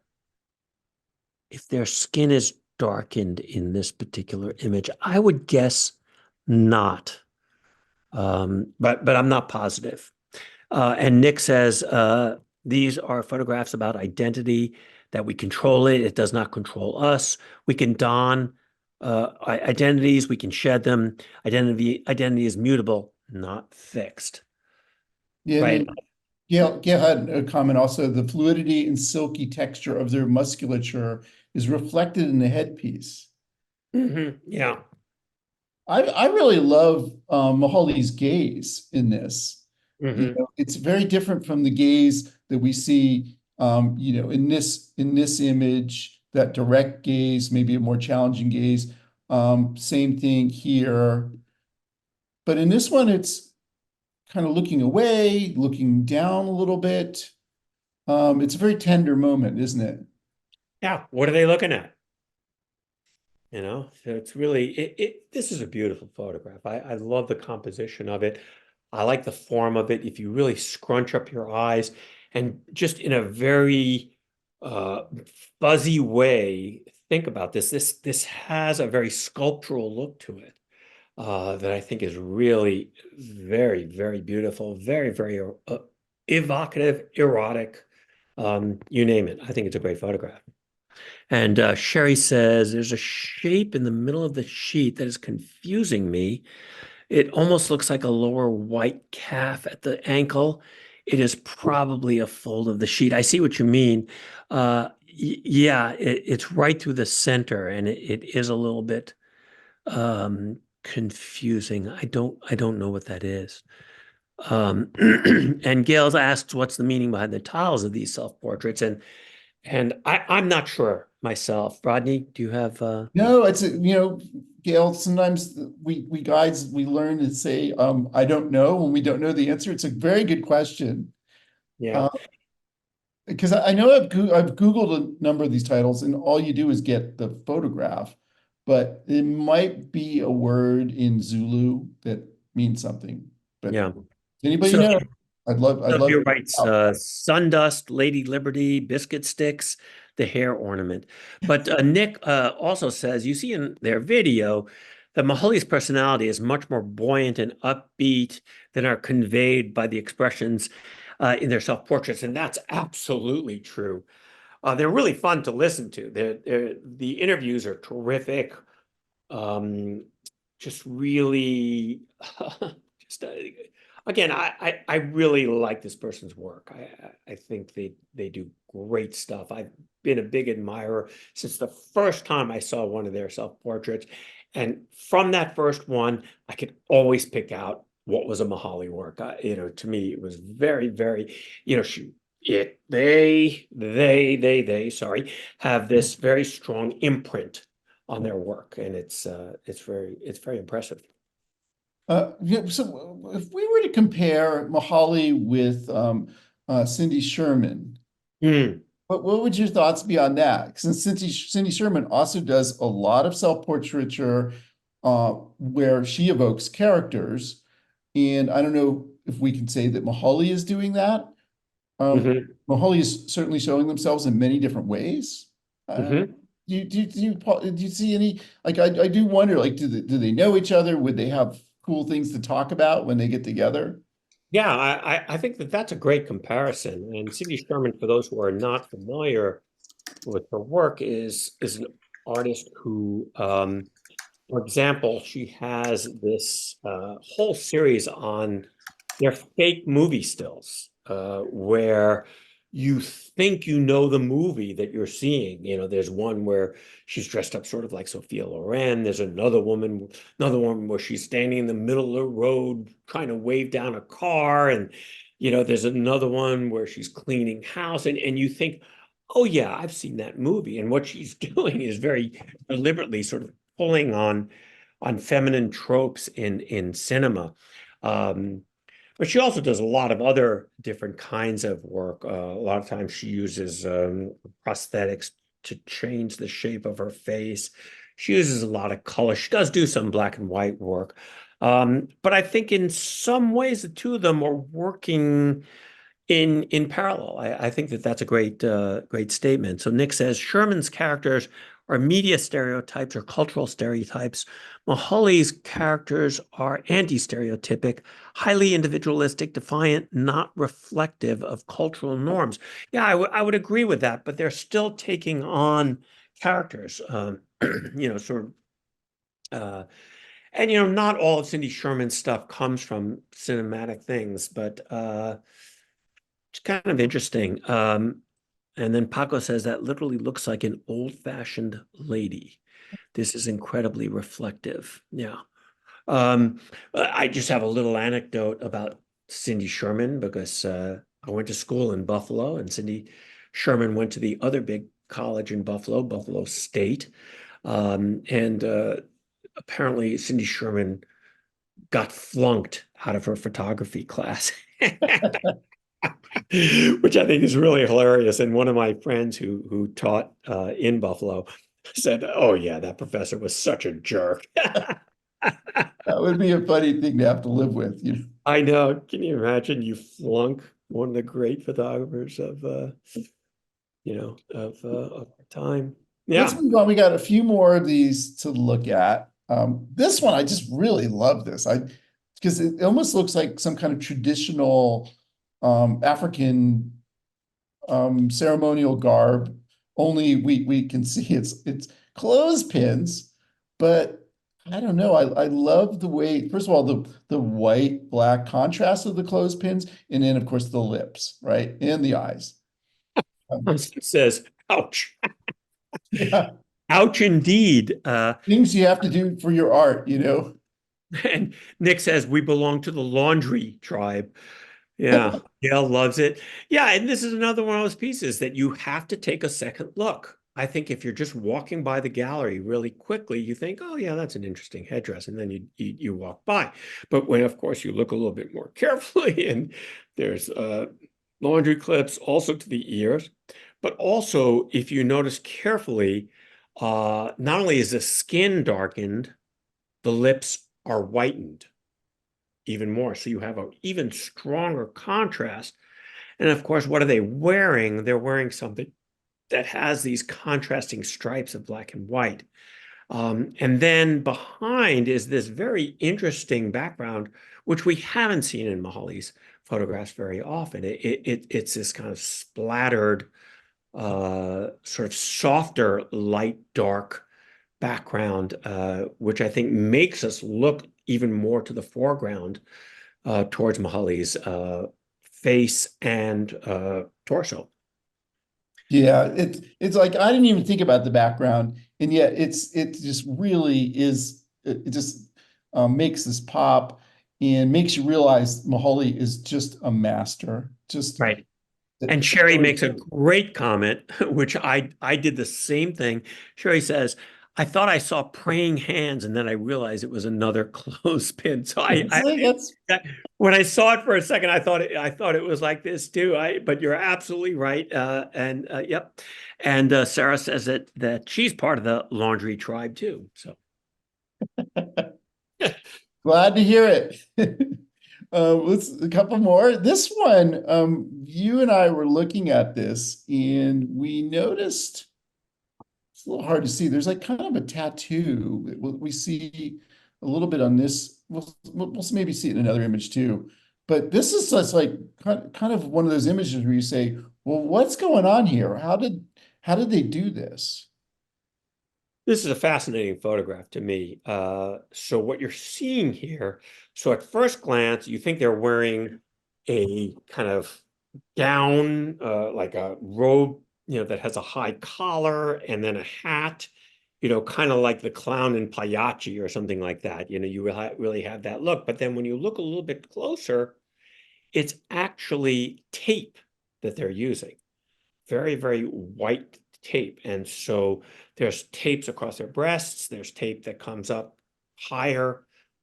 if their skin is darkened in this particular image. I would guess not. But I'm not positive. And Nick says, these are photographs about identity, that we control it. It does not control us. We can don identities, we can shed them. Identity is mutable, not fixed. Yeah, and Right. then Gail had a comment also, the fluidity and silky texture of their musculature is reflected in the headpiece. Yeah. I really love Maholi's gaze in this. Mm-hmm. It's very different from the gaze that we see, in this image, that direct gaze, maybe a more challenging gaze. Same thing here. But in this one, it's kind of looking away, looking down a little bit. It's a very tender moment, isn't it? Yeah. What are they looking at? So it's really this is a beautiful photograph. I love the composition of it. I like the form of it. If you really scrunch up your eyes and just in a very uh, fuzzy way, think about this. This has a very sculptural look to it that I think is really very, very beautiful, very, very evocative, erotic, you name it. I think it's a great photograph. And Sherry says, there's a shape in the middle of the sheet that is confusing me. It almost looks like a lower white calf at the ankle. It is probably a fold of the sheet. I see what you mean. Yeah, it's right through the center, and it is a little bit confusing. I don't know what that is. And Gail asks, what's the meaning behind the tiles of these self-portraits? And I'm not sure myself. Rodney, do you have No, it's, Gail, sometimes we guides, we learn to say, I don't know when we don't know the answer. It's a very good question. yeah. Because I know I've Googled a number of these titles and all you do is get the photograph, but it might be a word in Zulu that means something. But Yeah. anybody So know? I'd love Sophia to writes find out. Sundust, Lady Liberty, Biscuit Sticks, the hair ornament. But Nick also says, you see in their video that Muholi's personality is much more buoyant and upbeat than are conveyed by the expressions in their self-portraits. And that's absolutely true. They're really fun to listen to. The interviews are terrific. Just really, just again, I really like this person's work. I think they do great stuff. I've been a big admirer since the first time I saw one of their self-portraits. And from that first one, I could always pick out what was a Muholi work. To me, it was very, very, sorry, have this very strong imprint on their work, and it's very impressive. Yeah, so if we were to compare Muholi with Cindy Sherman, Mm, what would your thoughts be on that? Since Cindy Sherman also does a lot of self-portraiture where she evokes characters, and I don't know if we can say that Muholi is doing that. mhm, Muholi is certainly showing themselves in many different ways. mhm. Do you see any, like, I do wonder, like, do they know each other? Would they have cool things to talk about when they get together? Yeah, I think that that's a great comparison. And Cindy Sherman, for those who are not familiar with her work, is an artist who, for example, she has this whole series on their fake movie stills, where you think you know the movie that you're seeing. There's one where she's dressed up sort of like Sophia Loren. There's another one where she's standing in the middle of the road trying to wave down a car. And, there's another one where she's cleaning house. And you think, oh, yeah, I've seen that movie. And what she's doing is very deliberately sort of pulling on feminine tropes in cinema. But she also does a lot of other different kinds of work. A lot of times she uses prosthetics to change the shape of her face. She uses a lot of color. She does do some black and white work. But I think in some ways the two of them are working in parallel. I think that that's a great statement. So Nick says Sherman's characters are media stereotypes or cultural stereotypes. Muholi's characters are anti-stereotypic, highly individualistic, defiant, not reflective of cultural norms. Yeah, I would agree with that, but they're still taking on characters, sort of. And not all of Cindy Sherman's stuff comes from cinematic things, but it's kind of interesting. And then Paco says that literally looks like an old-fashioned lady. This is incredibly reflective. Yeah. I just have a little anecdote about Cindy Sherman because I went to school in Buffalo, and Cindy Sherman went to the other big college in Buffalo, Buffalo State. And apparently Cindy Sherman got flunked out of her photography class. Which I think is really hilarious. And one of my friends who taught in Buffalo said, "Oh yeah, that professor was such a jerk." That would be a funny thing to have to live with, I know. Can you imagine you flunk one of the great photographers of our time? Let's Yeah. move on. We got a few more of these to look at. This one, I just really love this. Because it almost looks like some kind of traditional African ceremonial garb. Only we can see it's clothespins, but I don't know. I love the way, first of all, the white black contrast of the clothespins, and then of course the lips, right, and the eyes. It says, "Ouch, Yeah, ouch, indeed." things you have to do for your art. And Nick says we belong to the laundry tribe. Yeah, Gail loves it. Yeah, and this is another one of those pieces that you have to take a second look. I think if you're just walking by the gallery really quickly, you think, "Oh, yeah, that's an interesting headdress," and then you walk by. But when, of course, you look a little bit more carefully, and there's laundry clips also to the ears, but also if you notice carefully, not only is the skin darkened, the lips are whitened even more. So you have an even stronger contrast. And of course, what are they wearing? They're wearing something that has these contrasting stripes of black and white. And then behind is this very interesting background, which we haven't seen in Moholi's photographs very often. It's this kind of splattered, sort of softer, light, dark background, which I think makes us look even more to the foreground towards Moholi's face and torso. Yeah, it's like I didn't even think about the background, and yet it just really is. It just makes this pop and makes you realize Muholi is just a master. Just Right. And Sherry makes a great comment, which I did the same thing. Sherry says, "I thought I saw praying hands, and then I realized it was another clothespin." So that's when I saw it for a second, I thought it was like this too. But you're absolutely right. Yep. And Sarah says that she's part of the laundry tribe too. So glad to hear it. Let's a couple more. This one, you and I were looking at this, and we noticed it's a little hard to see. There's like kind of a tattoo. We see a little bit on this. We'll maybe see it in another image too. But this is just like kind of one of those images where you say, "Well, what's going on here? How did they do this?" this is a fascinating photograph to me. So what you're seeing here, so at first glance, you think they're wearing a kind of gown, like a robe, that has a high collar and then a hat, kind of like the clown in Pagliacci or something like that. You really have that look. But then when you look a little bit closer, it's actually tape that they're using. Very, very white tape. And so there's tapes across their breasts, there's tape that comes up higher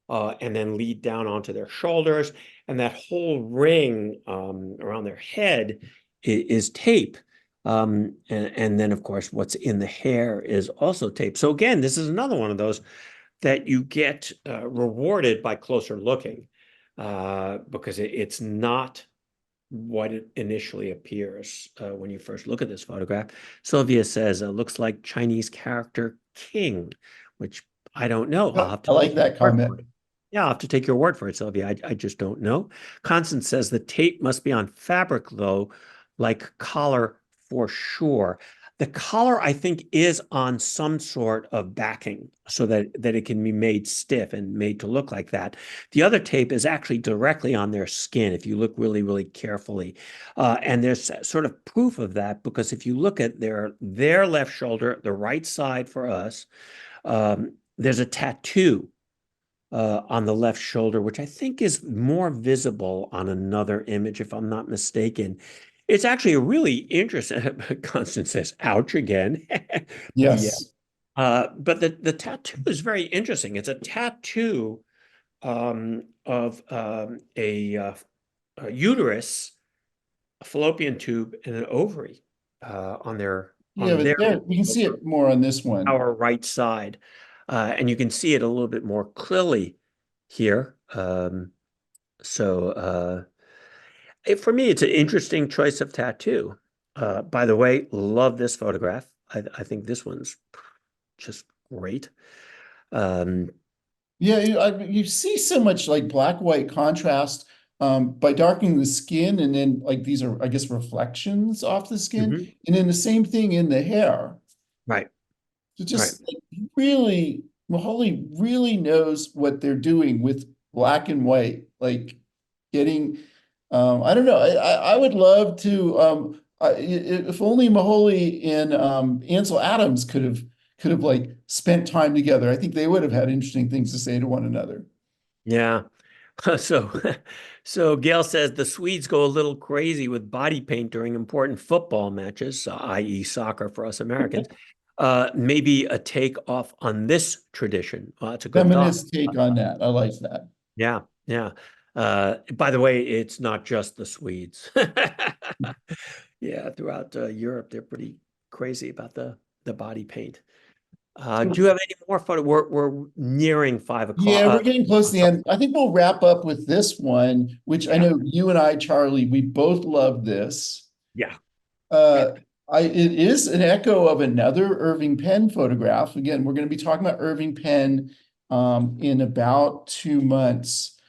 and then lead down onto their shoulders. And that whole ring around their head is tape. And then, of course, what's in the hair is also tape. So again, this is another one of those that you get rewarded by closer looking because it's not what it initially appears when you first look at this photograph. Sylvia says, looks like Chinese character king, which I don't know. I'll have to I like that comment. Yeah, I'll have to take your word for it, Sylvia. I just don't know. Constance says the tape must be on fabric, though, like collar for sure. The collar, I think, is on some sort of backing so that it can be made stiff and made to look like that. The other tape is actually directly on their skin, if you look really, really carefully. And there's sort of proof of that because if you look at their left shoulder, the right side for us, there's a tattoo on the left shoulder, which I think is more visible on another image, if I'm not mistaken. It's actually a really interesting, Constance says, ouch again. Yes. Yeah. But the tattoo is very interesting. It's a tattoo of a uterus, a fallopian tube, and an ovary on their there we can see it more on this one. Our right side. And you can see it a little bit more clearly here. For me, it's an interesting choice of tattoo. By the way, love this photograph. I think this one's just great. Yeah, you see so much like black-white contrast by darkening the skin, and then like these are, I guess, reflections off the skin, and then the same thing in the hair. Right. So just like, really, Muholi really knows what they're doing with black and white, like getting. I don't know. I would love to. If only Muholi and Ansel Adams could have like spent time together. I think they would have had interesting things to say to one another. Yeah. So, so Gail says the Swedes go a little crazy with body paint during important football matches, i.e. soccer for us Americans. Maybe a take off on this tradition. Well, that's a good thought. Feminist take on that. I like that. Yeah, yeah. By the way, it's not just the Swedes. Yeah, throughout Europe, they're pretty crazy about the body paint. Do you have any more photo? We're nearing 5 o'clock. Yeah, we're getting close to the end. I think we'll wrap up with this one, which I know you and I, Charlie, we both love this. Yeah. It is an echo of another Irving Penn photograph. Again, we're going to be talking about Irving Penn in about 2 months,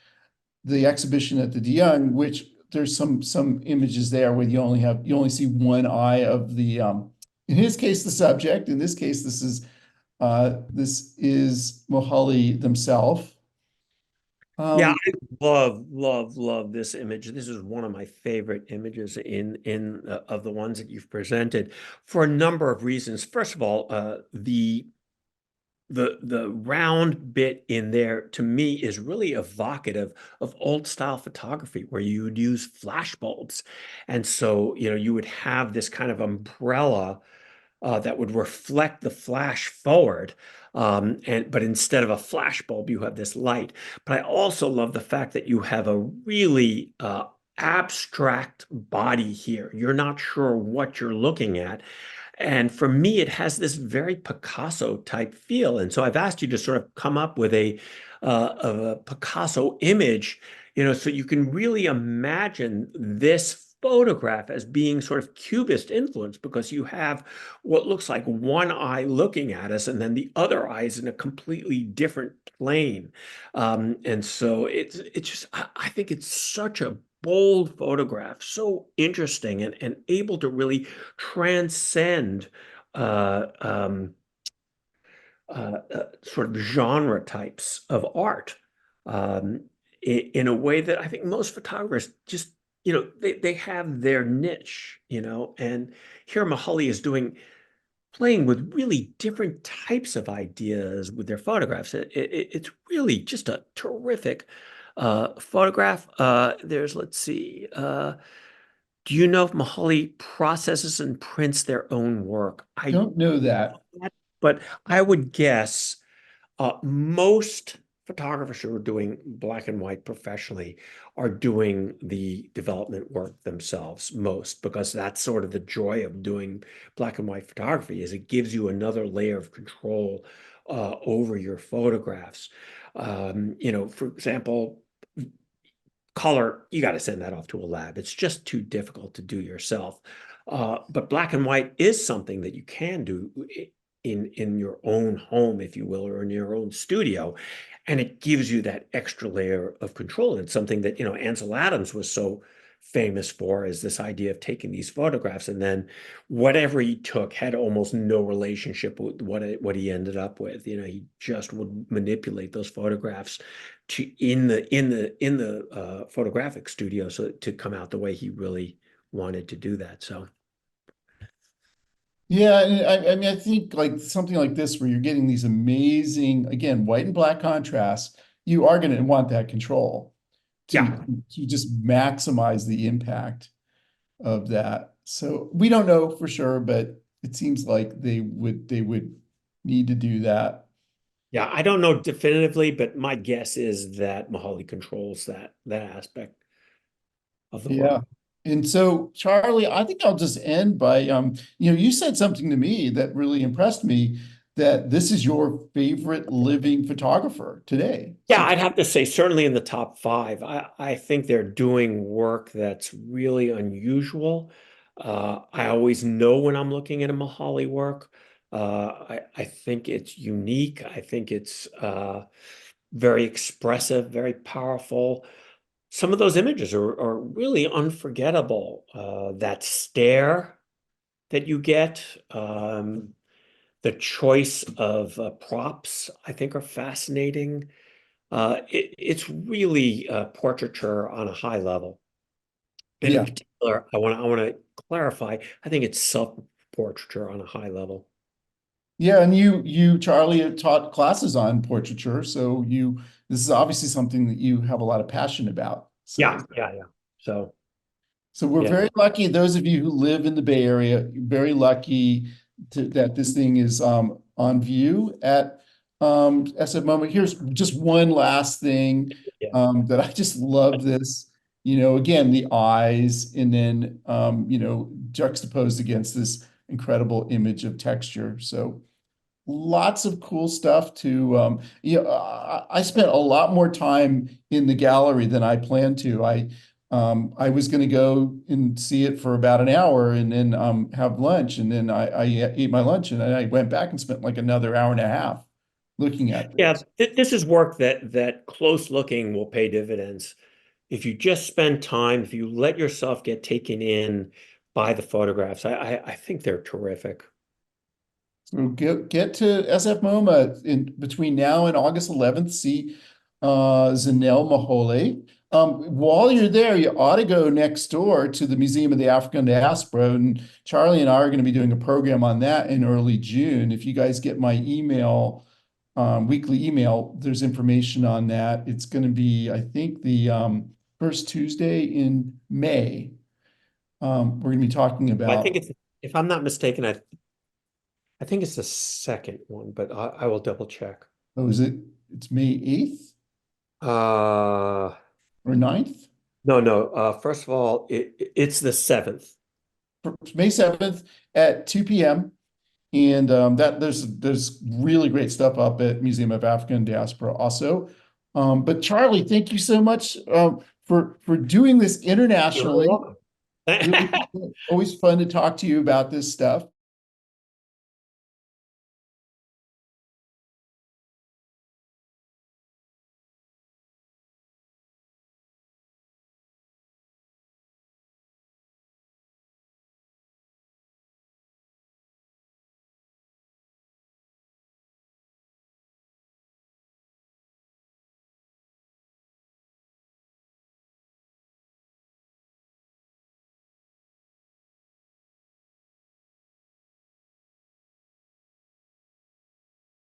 the exhibition at the De Young, which there's some images there where you only see one eye of the in his case the subject. In this case, this is Muholi themselves. Yeah, I love this image. This is one of my favorite images in of the ones that you've presented for a number of reasons. First of all, the round bit in there to me is really evocative of old style photography where you would use flash bulbs. And so, you would have this kind of umbrella that would reflect the flash forward. But instead of a flash bulb, you have this light. But I also love the fact that you have a really abstract body here. You're not sure what you're looking at. And for me, it has this very Picasso type feel. And so I've asked you to sort of come up with a Picasso image, so you can really imagine this photograph as being sort of cubist influence, because you have what looks like one eye looking at us and then the other eye is in a completely different plane. And so it's just, I think it's such a bold photograph, so interesting and able to really transcend sort of genre types of art in a way that I think most photographers just, they have their niche, and here Muholi is playing with really different types of ideas with their photographs. It's really just a terrific photograph. Let's see. Do you know if Muholi processes and prints their own work? I don't know that. But I would guess most photographers who are doing black and white professionally are doing the development work themselves most, because that's sort of the joy of doing black and white photography, is it gives you another layer of control over your photographs. For example, color, you got to send that off to a lab. It's just too difficult to do yourself. But black and white is something that you can do in your own home, if you will, or in your own studio. And it gives you that extra layer of control. And something that, Ansel Adams was so famous for, is this idea of taking these photographs and then whatever he took had almost no relationship with what he ended up with. He just would manipulate those photographs in the photographic studio so to come out the way he really wanted to do that. So. Yeah, and I mean, I think like something like this where you're getting these amazing, again, white and black contrasts, you are going to want that control to just maximize the impact of that. So we don't know for sure, but it seems like they would need to do that. Yeah, I don't know definitively, but my guess is that Muholi controls that aspect of the work. And so, Charlie, I think I'll just end by, you said something to me that really impressed me, that this is your favorite living photographer today. Yeah, I'd have to say certainly in the top 5. I think they're doing work that's really unusual. I always know when I'm looking at a Muholi work. I think it's unique. I think it's very expressive, very powerful. Some of those images are really unforgettable. That stare that you get, the choice of props, I think, are fascinating. It's really portraiture on a high level. And in particular, I want to clarify, I think it's self-portraiture on a high level. Yeah, and you, Charlie, have taught classes on portraiture, so this is obviously something that you have a lot of passion about. Yeah, yeah, yeah. So So we're yeah, very lucky, those of you who live in the Bay Area, very lucky that this thing is on view at SFMOMA. Here's just one last thing yeah. that I just love this. Again, the eyes, and then juxtaposed against this incredible image of texture. So lots of cool stuff to I spent a lot more time in the gallery than I planned to. I was going to go and see it for about an hour and then have lunch, and then I ate my lunch, and then I went back and spent like another hour and a half looking at Yeah, this. this is work that close looking will pay dividends. If you just spend time, if you let yourself get taken in by the photographs, I think they're terrific. So get to SFMOMA in between now and August 11th. See Zanele Muholi. While you're there, you ought to go next door to the Museum of the African Diaspora. And Charlie and I are going to be doing a program on that in early June. If you guys get my email, weekly email, there's information on that. It's going to be, I think, the first Tuesday in May. We're going to be talking I think about. it's, if I'm not mistaken, I think it's the second one, but I will double check. Oh, is it? It's May 8th Uh, or 9th? no. First of all, it's the 7th. May 7th at 2 p.m. And that there's really great stuff up at Museum of African Diaspora also. But Charlie, thank you so much for doing this internationally. You're welcome. Really, always fun to talk to you about this stuff.